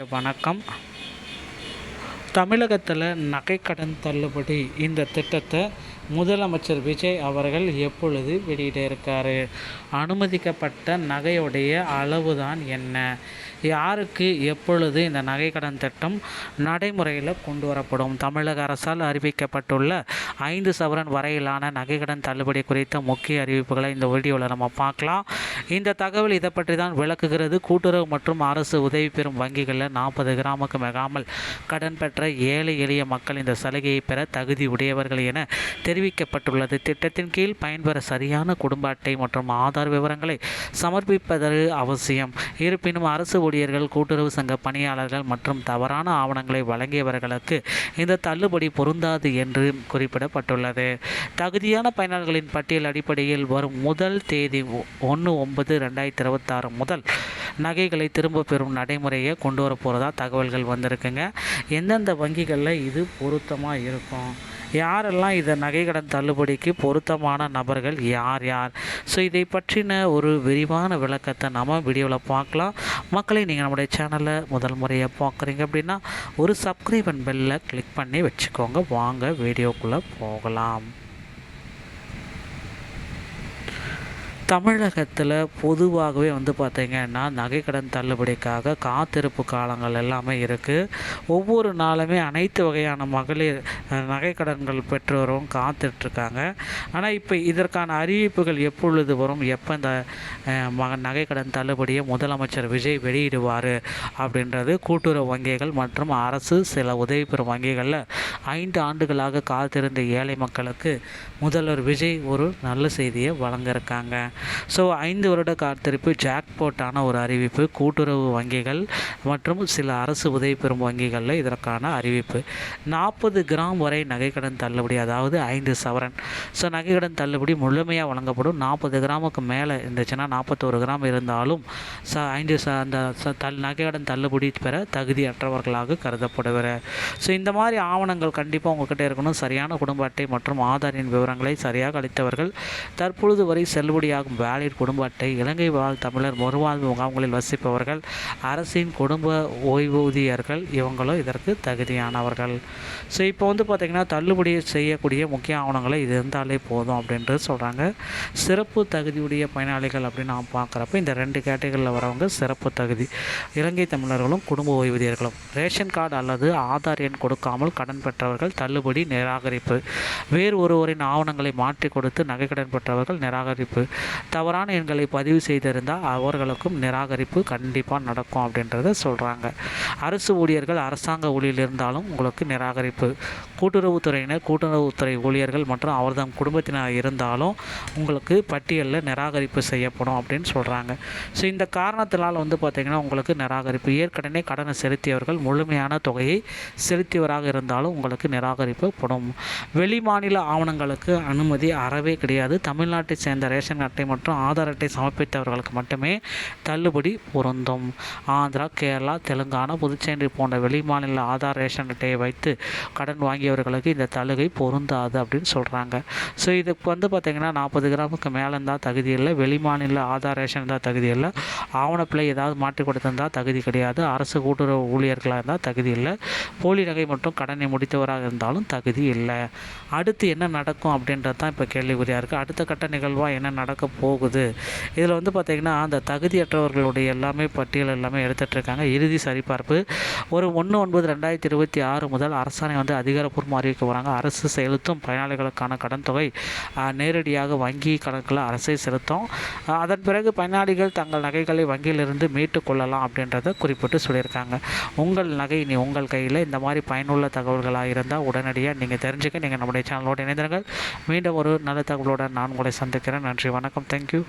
வணக்கம். தமிழகத்தில் நகைக்கடன் தள்ளுபடி இந்த திட்டத்தை முதலமைச்சர் விஜய் அவர்கள் எப்பொழுது வெளியிட இருக்காரு? அனுமதிக்கப்பட்ட நகையுடைய அளவு தான் என்ன? யாருக்கு எப்பொழுது இந்த நகைக்கடன் திட்டம் நடைமுறையில் கொண்டு வரப்படும்? தமிழக அரசால் அறிவிக்கப்பட்டுள்ள 5 சவரன் வரையிலான நகைக்கடன் தள்ளுபடி குறித்த முக்கிய அறிவிப்புகளை இந்த வீடியோவில் நம்ம பார்க்கலாம். இந்த தகவல் இதை பற்றி தான் விளக்குகிறது. கூட்டுறவு மற்றும் அரசு உதவி பெறும் வங்கிகளில் 40 கிராமுக்கு மிகாமல் கடன் பெற்ற ஏழை எளிய மக்கள் இந்த சலுகையை பெற தகுதி உடையவர்கள் என தெரிவிக்கப்பட்டுள்ளது. திட்டத்தின் கீழ் பயன்பெற சரியான குடும்ப அட்டை மற்றும் ஆதார் விவரங்களை சமர்ப்பிப்பது அவசியம். இருப்பினும் அரசு ஊழியர்கள், கூட்டுறவு சங்க பணியாளர்கள் மற்றும் தவறான ஆவணங்களை வழங்கியவர்களுக்கு இந்த தள்ளுபடி பொருந்தாது என்று குறிப்பிடப்பட்டுள்ளது. தகுதியான பயனாளர்களின் பட்டியல் அடிப்படையில் வரும் முதல் தேதி 1/9/2026 முதல் நகைகளை திரும்ப பெறும் நடைமுறையை கொண்டு வர போகிறதா தகவல்கள் வந்திருக்குங்க. எந்தெந்த வங்கிகளில் இது பொருத்தமாக இருக்கும், யாரெல்லாம் இந்த நகைக்கடன் தள்ளுபடிக்கு பொருத்தமான நபர்கள் யார் யார்? ஸோ இதை பற்றின ஒரு விரிவான விளக்கத்தை நம்ம வீடியோவில் பார்க்கலாம். மக்களை நீங்கள் நம்முடைய சேனலை முதல் முறையாக பார்க்குறீங்க அப்படின்னா ஒரு சப்ஸ்கிரைப் அண்ட் பெல்லை கிளிக் பண்ணி வச்சுக்கோங்க. வாங்க வீடியோக்குள்ளே போகலாம். தமிழகத்தில் பொதுவாகவே பார்த்திங்கன்னா நகைக்கடன் தள்ளுபடிக்காக காத்திருப்பு காலங்கள் எல்லாமே இருக்குது. ஒவ்வொரு நாளுமே அனைத்து வகையான மகளிர் நகைக்கடன்கள் பெற்றோரும் காத்துட்ருக்காங்க. ஆனால் இப்போ இதற்கான அறிவிப்புகள் எப்பொழுது வரும், எப்போ இந்த நகைக்கடன் தள்ளுபடியை முதலமைச்சர் விஜய் வெளியிடுவார் அப்படின்றது கூட்டுறவு வங்கிகள் மற்றும் அரசு சில உதவி பெறும் வங்கிகளில் 5 ஆண்டுகளாக காத்திருந்த ஏழை மக்களுக்கு முதல்வர் விஜய் ஒரு நல்ல செய்தியை வழங்கியிருக்காங்க. ஸோ 5 வருட காத்திருப்பு ஜாக்பாட்டான ஒரு அறிவிப்பு. கூட்டுறவு வங்கிகள் மற்றும் சில அரசு உதவி பெறும் வங்கிகளில் இதற்கான அறிவிப்பு. 40 கிராம் வரை நகைக்கடன் தள்ளுபடி, அதாவது 5 சவரன். ஸோ நகைக்கடன் தள்ளுபடி முழுமையாக வழங்கப்படும். 40 கிராமுக்கு மேலே இருந்துச்சுன்னா, 41 கிராம் இருந்தாலும் நகைக்கடன் தள்ளுபடி பெற தகுதியற்றவர்களாக கருதப்படுவார். ஸோ இந்த மாதிரி ஆவணங்கள் கண்டிப்பாக உங்கள்கிட்ட இருக்கணும். சரியான குடும்ப அட்டை மற்றும் ஆதாரின் விவரங்களை சரியாக அளித்தவர்கள், தற்பொழுது வரை செல்லுபடியாகும் வேலிட் குடும்ப அட்டை, இலங்கை வாழ் தமிழர் மறுவாழ்வு முகாம்களில் வசிப்பவர்கள், அரசின் குடும்ப ஓய்வூதியர்கள், இவங்களும் இதற்கு தகுதியானவர்கள். ஸோ இப்போ பார்த்திங்கன்னா தள்ளுபடி செய்யக்கூடிய முக்கிய ஆவணங்களை இது இருந்தாலே போதும் அப்படின்ட்டு சொல்கிறாங்க. சிறப்பு தகுதியுடைய பயனாளிகள் அப்படின்னு நான் பார்க்குறப்ப இந்த 2 கேட்டகரியில் வரவங்க சிறப்பு தகுதி. இலங்கை தமிழர்களும் குடும்ப ஓய்வூதியர்களும். ரேஷன் கார்டு அல்லது ஆதார் எண் கொடுக்காமல் கடன் பெற்றவர்கள் தள்ளுபடி நிராகரிப்பு. வேறு ஒருவரின் ஆவணங்களை மாற்றி கொடுத்து நகைக்கடன் பெற்றவர்கள் நிராகரிப்பு. தவறான எண்களை பதிவு செய்திருந்தால் அவர்களுக்கும் நிராகரிப்பு கண்டிப்பாக நடக்கும் அப்படின்றத சொல்கிறாங்க. அரசு ஊழியர்கள், அரசாங்க ஊழியர் இருந்தாலும் உங்களுக்கு நிராகரிப்பு. கூட்டுறவுத்துறையினர், கூட்டுறவுத்துறை ஊழியர்கள் மற்றும் அவர்தம் குடும்பத்தினர் இருந்தாலும் உங்களுக்கு பட்டியலில் நிராகரிப்பு செய்யப்படும் அப்படின்னு சொல்கிறாங்க. ஸோ இந்த காரணத்தினால் பார்த்திங்கன்னா உங்களுக்கு நிராகரிப்பு. ஏற்கனவே கடனை செலுத்தியவர்கள் முழுமையான தொகையை செலுத்தியவராக இருந்தாலும் உங்களுக்கு நிராகரிக்கப்படும். வெளிமாநில ஆவணங்களுக்கு அனுமதி அறவே கிடையாது. தமிழ்நாட்டை சேர்ந்த ரேஷன் அட்டை மற்றும் ஆதார் அட்டை சமர்ப்பித்தவர்களுக்கு மட்டுமே தள்ளுபடி பொருந்தும். ஆந்திரா, கேரளா, தெலுங்கானா, புதுச்சேரி போன்ற வெளிமாநில ஆதார் ரேஷன் அட்டையை வைத்து கடன் வாங்கியவர்களுக்கு இந்த தள்ளுகை பொருந்தாது அப்படின்னு சொல்கிறாங்க. ஸோ இதுக்கு பார்த்திங்கன்னா 40 கிராமுக்கு மேலே இருந்தால் தகுதி இல்லை. வெளிமாநில ஆதார் ரேஷன் இருந்தால் தகுதி இல்லை. ஆவணப்பிள்ளை ஏதாவது மாற்றி கொடுத்திருந்தால் தகுதி கிடையாது. அரசு கூட்டுறவு ஊழியர்களாக இருந்தால் தகுதி இல்லை. போலி நகை மற்றும் கடனை முடித்தவராக இருந்தாலும் தகுதி இல்லை. அடுத்து என்ன நடக்கும் அப்படின்றது தான் இப்போ கேள்விக்குறியாக இருக்குது. அடுத்த கட்ட நிகழ்வாக என்ன நடக்க போகுது? இதில் பார்த்திங்கன்னா அந்த தகுதியற்றவர்களுடைய எல்லாமே பட்டியல் எல்லாமே எடுத்துகிட்ருக்காங்க. இறுதி சரிபார்ப்பு ஒரு 1/9/2026 முதல் அரசாணை அதிகாரப்பூர்வமாக அறிவிக்க போகிறாங்க. அரசு செலுத்தும் பயனாளிகளுக்கான கடன் தொகை நேரடியாக வங்கி கணக்கில் அரசை செலுத்தும். அதன் பிறகு பயனாளிகள் தங்கள் நகைகளை வங்கியிலிருந்து மீட்டு கொள்ளலாம் அப்படின்றத குறிப்பிட்டு சொல்லியிருக்காங்க. உங்கள் நகை நீ உங்கள் கையில். இந்த மாதிரி பயனுள்ள தகவல்களாக இருந்தால் உடனடியாக நீங்கள் தெரிஞ்சுக்க நீங்கள் நம்முடைய சேனலோடு இணைந்திருங்கள். மீண்டும் ஒரு நல்ல தகவலோடு நான் உங்களை சந்திக்கிறேன். நன்றி, வணக்கம், தேங்க்யூ.